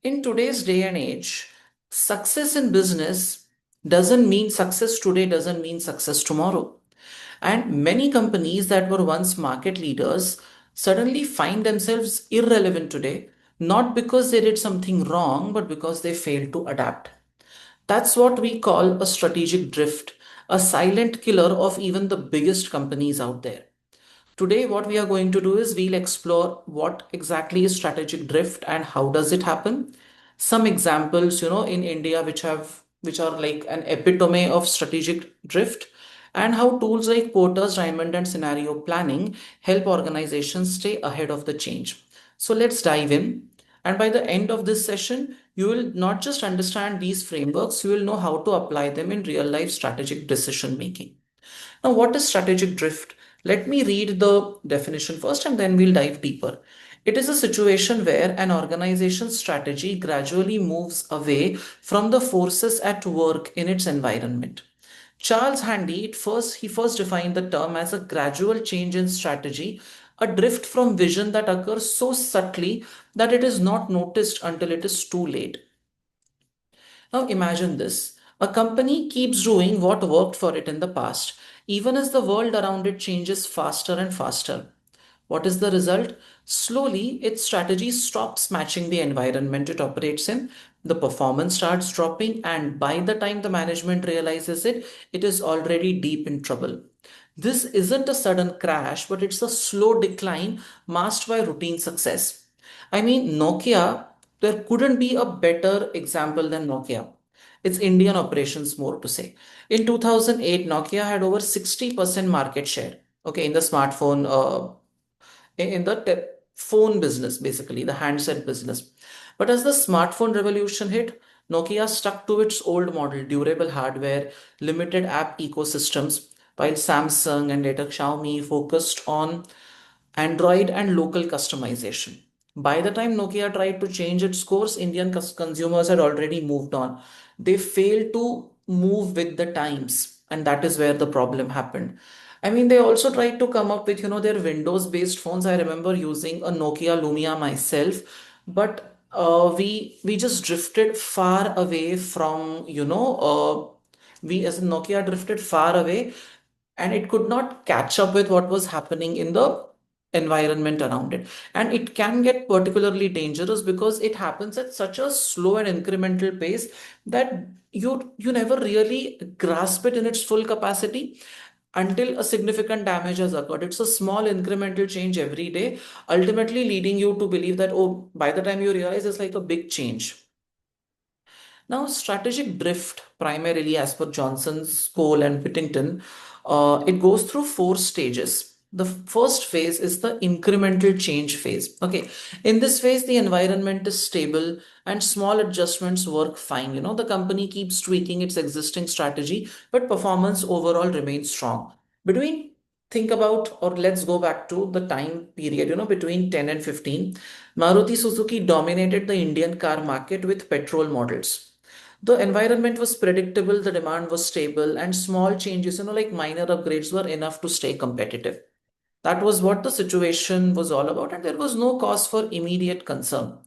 In today's day and age, success in business doesn't mean success today, doesn't mean success tomorrow. And many companies that were once market leaders suddenly find themselves irrelevant today, not because they did something wrong, but because they failed to adapt. That's what we call a strategic drift, a silent killer of even the biggest companies out there. Today, what we are going to do is we'll explore what exactly is strategic drift and how does it happen. Some examples, in India which are like an epitome of strategic drift, and how tools like Porter's Diamond and scenario planning help organizations stay ahead of the change. So let's dive in. And by the end of this session, you will not just understand these frameworks, you will know how to apply them in real life strategic decision making. Now, what is strategic drift? Let me read the definition first and then we'll dive deeper. It is a situation where an organization's strategy gradually moves away from the forces at work in its environment. Charles Handy, he first defined the term as a gradual change in strategy, a drift from vision that occurs so subtly that it is not noticed until it is too late. Now imagine this. A company keeps doing what worked for it in the past, even as the world around it changes faster and faster. What is the result? Slowly, its strategy stops matching the environment it operates in. The performance starts dropping, and by the time the management realizes it, it is already deep in trouble. This isn't a sudden crash, but it's a slow decline masked by routine success. I mean, Nokia, there couldn't be a better example than Nokia. It's Indian operations, more to say. In 2008, Nokia had over 60% market share, okay, in the smartphone, in the phone business, basically, the handset business. But as the smartphone revolution hit, Nokia stuck to its old model, durable hardware, limited app ecosystems, while Samsung and later Xiaomi focused on Android and local customization. By the time Nokia tried to change its course, Indian consumers had already moved on. They failed to move with the times, and that is where the problem happened. I mean, they also tried to come up with, their Windows-based phones. I remember using a Nokia Lumia myself, but we just drifted far away from, we as Nokia drifted far away, and it could not catch up with what was happening in the environment around it. And it can get particularly dangerous because it happens at such a slow and incremental pace that you never really grasp it in its full capacity until a significant damage has occurred. It's a small incremental change every day, ultimately leading you to believe that, oh, by the time you realize it's like a big change. Now, strategic drift, primarily as per Johnson's, Cole, and Whittington, it goes through four stages. The first phase is the incremental change phase. Okay, in this phase, the environment is stable and small adjustments work fine. The company keeps tweaking its existing strategy, but performance overall remains strong. Between Think about, or let's go back to the time period, between 10 and 15. Maruti Suzuki dominated the Indian car market with petrol models. The environment was predictable, the demand was stable, and small changes, like minor upgrades, were enough to stay competitive. That was what the situation was all about, and there was no cause for immediate concern.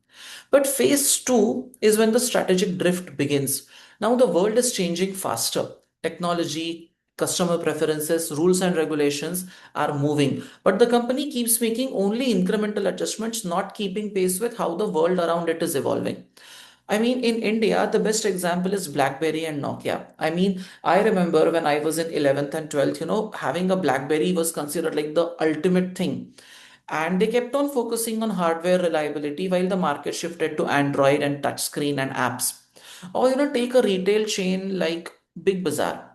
But phase two is when the strategic drift begins. Now the world is changing faster. Technology, customer preferences, rules, and regulations are moving. But the company keeps making only incremental adjustments, not keeping pace with how the world around it is evolving. I mean, in India, the best example is BlackBerry and Nokia. I mean, I remember when I was in 11th and 12th, having a BlackBerry was considered like the ultimate thing. And they kept on focusing on hardware reliability while the market shifted to Android and touchscreen and apps. Or, take a retail chain like Big Bazaar.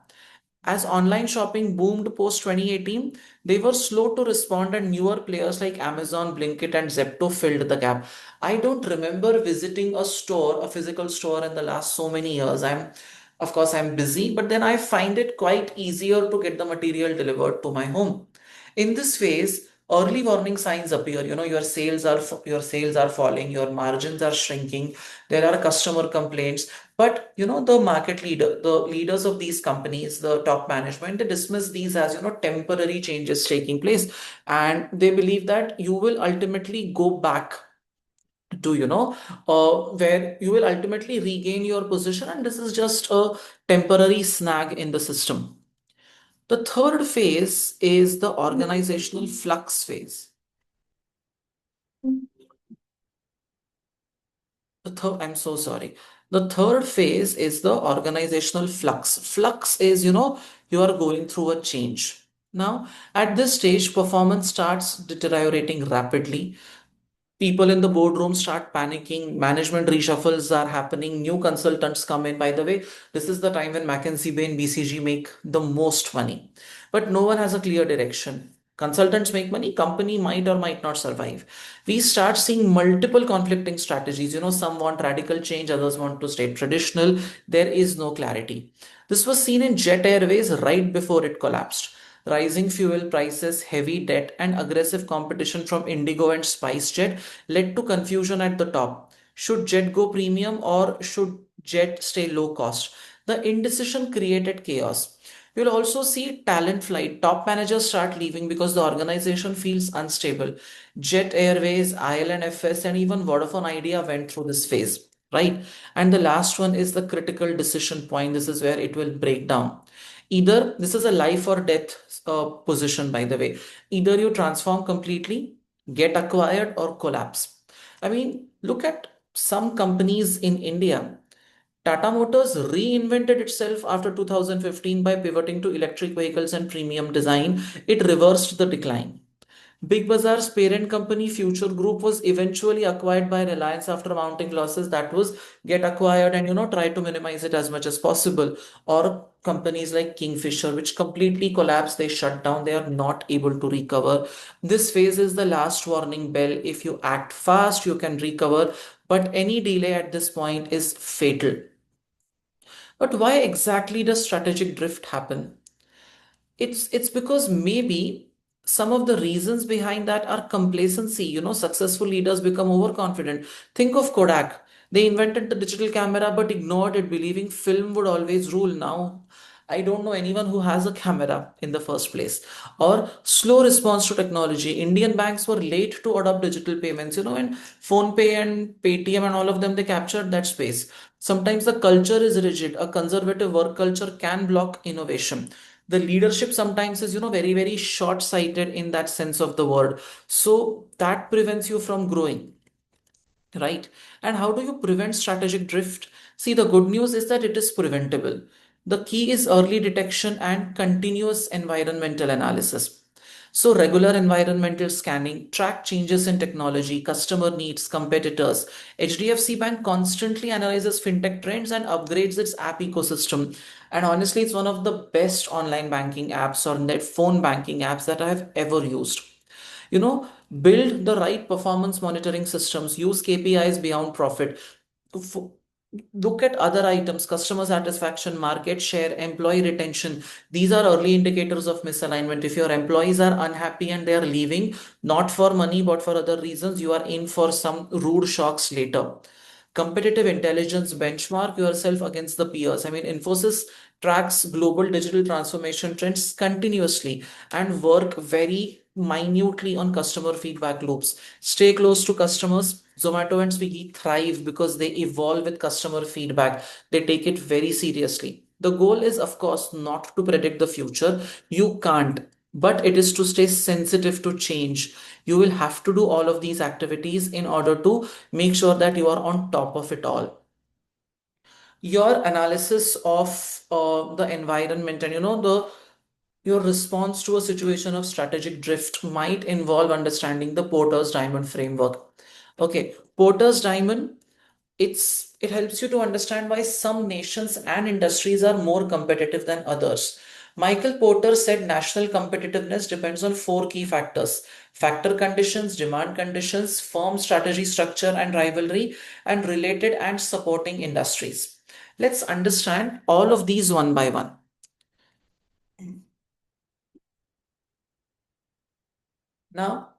As online shopping boomed post 2018, they were slow to respond, and newer players like Amazon, Blinkit, and Zepto filled the gap. I don't remember visiting a store, a physical store, in the last so many years. Of course, I'm busy, but then I find it quite easier to get the material delivered to my home. In this phase, early warning signs appear. Your sales are falling, your margins are shrinking, there are customer complaints. But the market leader, the leaders of these companies, the top management, they dismiss these as temporary changes taking place, and they believe that you will ultimately go back to, where you will ultimately regain your position, and this is just a temporary snag in the system. The third phase is the organizational flux phase. I'm so sorry. The third phase is the organizational flux. Flux is, you are going through a change. Now, at this stage, performance starts deteriorating rapidly. People in the boardroom start panicking. Management reshuffles are happening. New consultants come in. By the way, this is the time when McKinsey and BCG make the most money. But no one has a clear direction. Consultants make money, company might or might not survive. We start seeing multiple conflicting strategies. Some want radical change, others want to stay traditional. There is no clarity. This was seen in Jet Airways right before it collapsed. Rising fuel prices, heavy debt, and aggressive competition from Indigo and SpiceJet led to confusion at the top. Should Jet go premium or should Jet stay low cost? The indecision created chaos. You'll also see talent flight. Top managers start leaving because the organization feels unstable. Jet Airways, ILNFS, and even Vodafone Idea went through this phase, right? And the last one is the critical decision point. This is where it will break down. Either this is a life or death position, by the way. Either you transform completely, get acquired, or collapse. I mean, look at some companies in India. Tata Motors reinvented itself after 2015 by pivoting to electric vehicles and premium design. It reversed the decline. Big Bazaar's parent company Future Group was eventually acquired by Reliance after mounting losses. That was get acquired and try to minimize it as much as possible. Or companies like Kingfisher, which completely collapsed, they shut down, they are not able to recover. This phase is the last warning bell. If you act fast, you can recover, but any delay at this point is fatal. But why exactly does strategic drift happen? It's because maybe some of the reasons behind that are complacency. Successful leaders become overconfident. Think of Kodak. They invented the digital camera but ignored it, believing film would always rule. Now, I don't know anyone who has a camera in the first place. Or slow response to technology. Indian banks were late to adopt digital payments, and PhonePe and Paytm and all of them, they captured that space. Sometimes the culture is rigid. A conservative work culture can block innovation. The leadership sometimes is very very short sighted in that sense of the word, so that prevents you from growing, right? And how do you prevent strategic drift? See, the good news is that it is preventable. The key is early detection and continuous environmental analysis. So, regular environmental scanning, track changes in technology, customer needs, competitors. HDFC Bank constantly analyzes fintech trends and upgrades its app ecosystem. And honestly, it's one of the best online banking apps or net phone banking apps that I have ever used. Build the right performance monitoring systems, use KPIs beyond profit. F- Look at other items, customer satisfaction, market share, employee retention. These are early indicators of misalignment. If your employees are unhappy and they are leaving, not for money but for other reasons, you are in for some rude shocks later. Competitive intelligence, benchmark yourself against the peers. I mean, Infosys tracks global digital transformation trends continuously and work very minutely on customer feedback loops. Stay close to customers. Zomato and Swiggy thrive because they evolve with customer feedback. They take it very seriously. The goal is, of course, not to predict the future. You can't, but it is to stay sensitive to change. You will have to do all of these activities in order to make sure that you are on top of it all. Your analysis of the environment and the your response to a situation of strategic drift might involve understanding the Porter's diamond framework. Okay, Porter's diamond, it helps you to understand why some nations and industries are more competitive than others. Michael Porter said national competitiveness depends on four key factors: factor conditions, demand conditions, firm strategy structure and rivalry, and related and supporting industries. Let's understand all of these one by one. Now,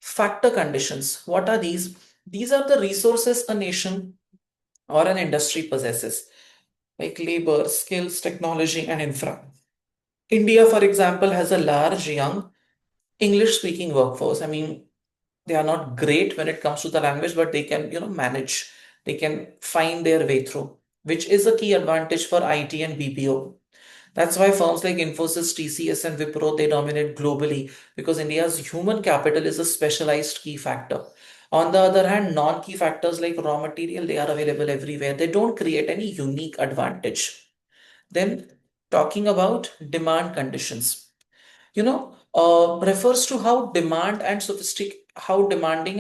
factor conditions. What are these? These are the resources a nation or an industry possesses, like labor, skills, technology, and infra. India, for example, has a large young English speaking workforce. I mean, They are not great when it comes to the language, but they can, manage. They can find their way through, which is a key advantage for IT and BPO. That's why firms like Infosys, TCS, and Wipro, they dominate globally because India's human capital is a specialized key factor. On the other hand, non-key factors like raw material, they are available everywhere. They don't create any unique advantage. Then talking about demand conditions, refers to how demanding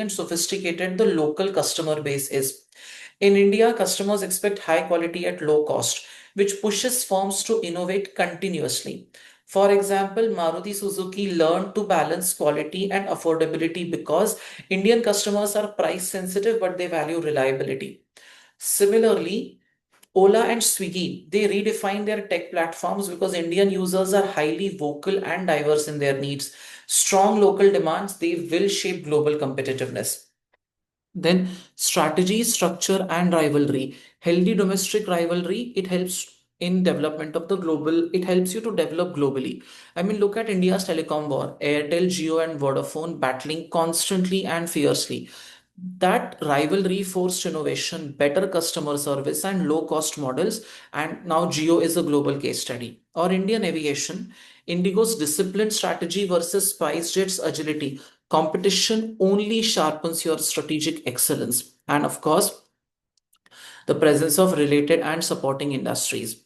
and sophisticated the local customer base is. In India, customers expect high quality at low cost, which pushes firms to innovate continuously. For example, Maruti Suzuki learned to balance quality and affordability because Indian customers are price sensitive but they value reliability. Similarly, Ola and Swiggy, they redefine their tech platforms because Indian users are highly vocal and diverse in their needs. Strong local demands, they will shape global competitiveness. Then strategy, structure, and rivalry. Healthy domestic rivalry, it helps in development of the global, it helps you to develop globally. I mean, look at India's telecom war. Airtel, Jio, and Vodafone battling constantly and fiercely. That rivalry forced innovation, better customer service, and low cost models. And now Jio is a global case study. Or Indian aviation, Indigo's disciplined strategy versus SpiceJet's agility. Competition only sharpens your strategic excellence. And of course, the presence of related and supporting industries.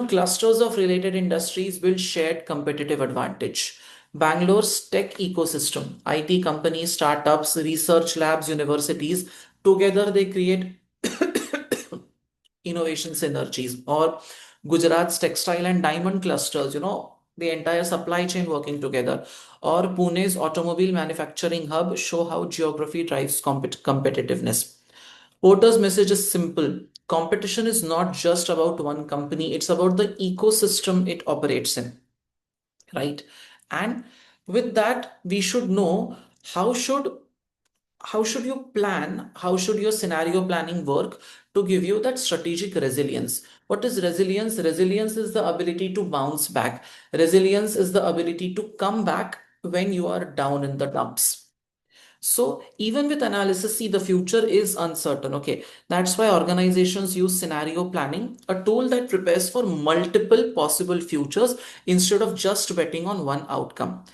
Clusters of related industries build shared competitive advantage. Bangalore's tech ecosystem, IT companies, startups, research labs, universities, together they create innovation synergies. Or Gujarat's textile and diamond clusters, the entire supply chain working together. Or Pune's automobile manufacturing hub show how geography drives competitiveness. Porter's message is simple. Competition is not just about one company, it's about the ecosystem it operates in, right? And with that, we should know how should how should your scenario planning work to give you that strategic resilience. What is resilience? Resilience is the ability to bounce back. Resilience is the ability to come back when you are down in the dumps. So even with analysis, see, the future is uncertain. Okay. That's why organizations use scenario planning, a tool that prepares for multiple possible futures instead of just betting on one outcome.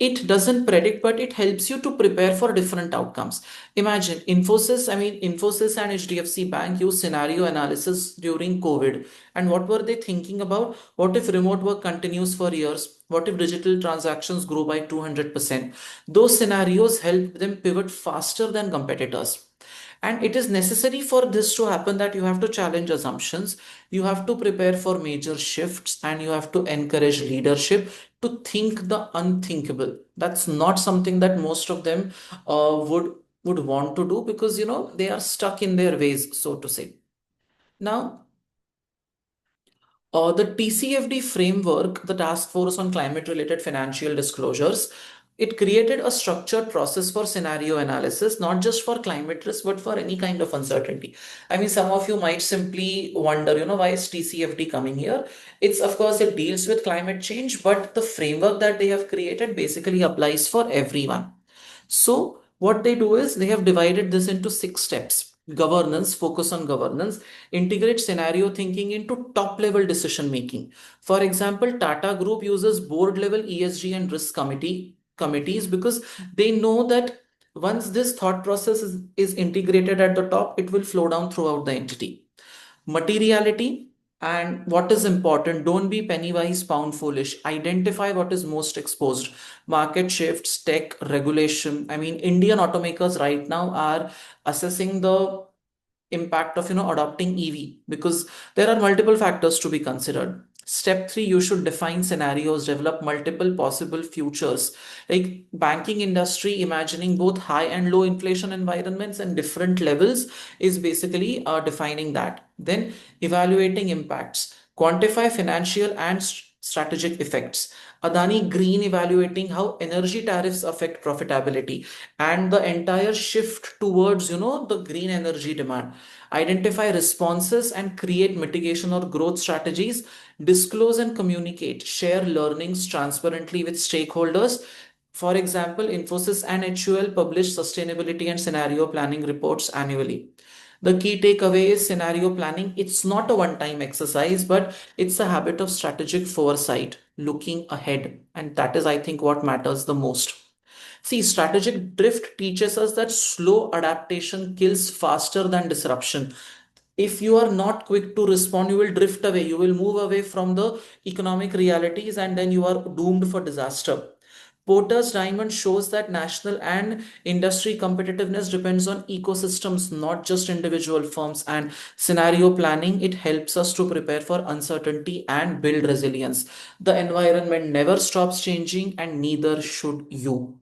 It doesn't predict, but it helps you to prepare for different outcomes. Imagine Infosys and HDFC Bank use scenario analysis during COVID. And what were they thinking about? What if remote work continues for years? What if digital transactions grow by 200%? Those scenarios help them pivot faster than competitors. And it is necessary for this to happen that you have to challenge assumptions, you have to prepare for major shifts, and you have to encourage leadership to think the unthinkable. That's not something that most of them would want to do because they are stuck in their ways, so to say. Now, the TCFD framework, the Task Force on Climate Related Financial Disclosures, it created a structured process for scenario analysis, not just for climate risk, but for any kind of uncertainty. I mean, some of you might simply wonder, why is TCFD coming here? It's, of course, it deals with climate change, but the framework that they have created basically applies for everyone. So, what they do is they have divided this into 6 steps. Governance, focus on governance, integrate scenario thinking into top level decision making. For example, Tata Group uses board level ESG and risk committees because they know that once this thought process is integrated at the top, it will flow down throughout the entity. Materiality, and what is important, don't be penny wise pound foolish. Identify what is most exposed. Market shifts, tech, regulation. I mean, Indian automakers right now are assessing the impact of adopting EV because there are multiple factors to be considered. Step 3, you should define scenarios, develop multiple possible futures. Like banking industry, imagining both high and low inflation environments and different levels is basically defining that. Then evaluating impacts, quantify financial and strategic effects. Adani Green, evaluating how energy tariffs affect profitability and the entire shift towards the green energy demand. Identify responses and create mitigation or growth strategies. Disclose and communicate, share learnings transparently with stakeholders. For example, Infosys and HUL publish sustainability and scenario planning reports annually. The key takeaway is scenario planning. It's not a one time exercise, but it's a habit of strategic foresight, looking ahead. And that is, I think, what matters the most. See, strategic drift teaches us that slow adaptation kills faster than disruption. If you are not quick to respond, you will drift away. You will move away from the economic realities and then you are doomed for disaster. Porter's diamond shows that national and industry competitiveness depends on ecosystems, not just individual firms. And scenario planning, it helps us to prepare for uncertainty and build resilience. The environment never stops changing, and neither should you.